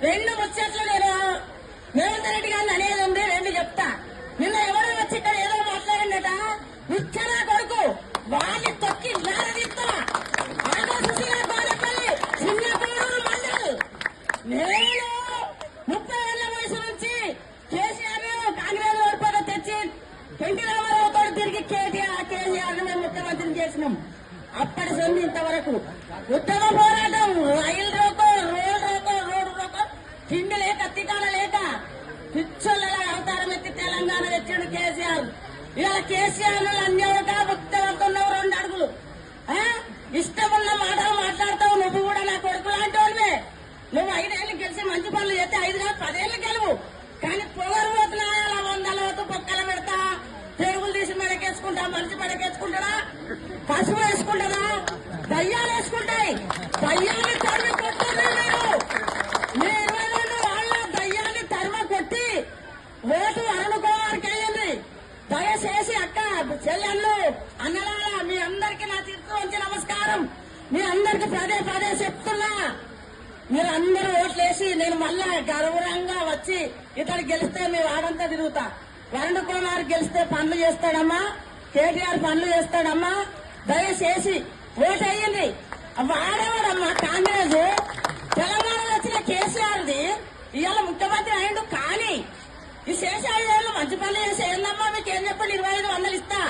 రెండు ముచ్చట్లు నేను రేవంత్ రెడ్డి గారిని అనేది ఉంది, రెండు చెప్తా. నిన్న ఎవరో వచ్చి ఇక్కడ ఏదో మాట్లాడిందట, ముచ్చనా కొడుకు వాళ్ళని తొక్కి నారదీస్తా. చిన్నపూరు మండల్ నేను 30 ఏళ్ల వయసు నుంచి కేసీఆర్ కాంగ్రెస్ ఓడిపోత తెచ్చి ఎన్టీ రామారావుతో తిరిగి కేసీఆర్ మేము ముఖ్యమంత్రిని చేసినాం. అప్పటి సొంది ఇంతవరకు ఉత్తమ పోరాటం, రైలు రోకో, రోడ్డు రోకో, తిండి లేక తికాల లేక పిచ్చోళ్ళ అవతారం ఎత్తి తెలంగాణ తెచ్చాడు కేసీఆర్. ఇవాళ కేసీఆర్ అన్యాయంగా ముక్తమవుతున్నావు 2 అడుగులు. ఇష్టమున్న మాటలు మాట్లాడతావు. నువ్వు కూడా నా కొడుకు లాంటి వాళ్ళే. నువ్వు 5 ఏళ్ళు గెలిచి మంచి పనులు చేస్తే 5 కాదు 10 ఏళ్ళు గెలువు. కానీ పొగరు పోతున్నా అలా 100 లోతు పొక్కల పెడతా, పెరుగులు తీసి మెడకేసుకుంటా, మనిషి మెడకేసుకుంటాడా, పసుపు వేసుకుంటారా, దయ్యాలు వేసుకుంటాయి. దయ్యాన్ని తరిమి కొట్టారు మీరు 22 వాళ్ళ దయ్యాన్ని తరిమ కొట్టి ఓటు అరుణ్ కుమార్కి అయ్యింది. దయచేసి అక్క చెల్లెళ్ళు అన్నలారా మీ అందరికీ నా తీర్పు వచ్చి నమస్కారం. మీ అందరికి పదే చెప్తున్నా, మీరు అందరూ ఓట్లేసి నేను మళ్ళా గౌరవంగా వచ్చి ఇతడు గెలిస్తే మీ వాడంతా తిరుగుతా. వరుణ్ కుమార్ గెలిస్తే పనులు చేస్తాడమ్మా, కేటీఆర్ పనులు చేస్తాడమ్మా. దయచేసి ఓటు అయ్యింది. వాడేవాడమ్మా కాంగ్రెస్. తెలంగాణలో వచ్చిన కేసీఆర్ది ఇవాళ ముఖ్యమంత్రి అయ్యిండు. కానీ ఈ శేష 5 ఏళ్ళు మంచి పనులు చేసి ఏందమ్మా మీకేం చెప్పండి 2500 ఇస్తా.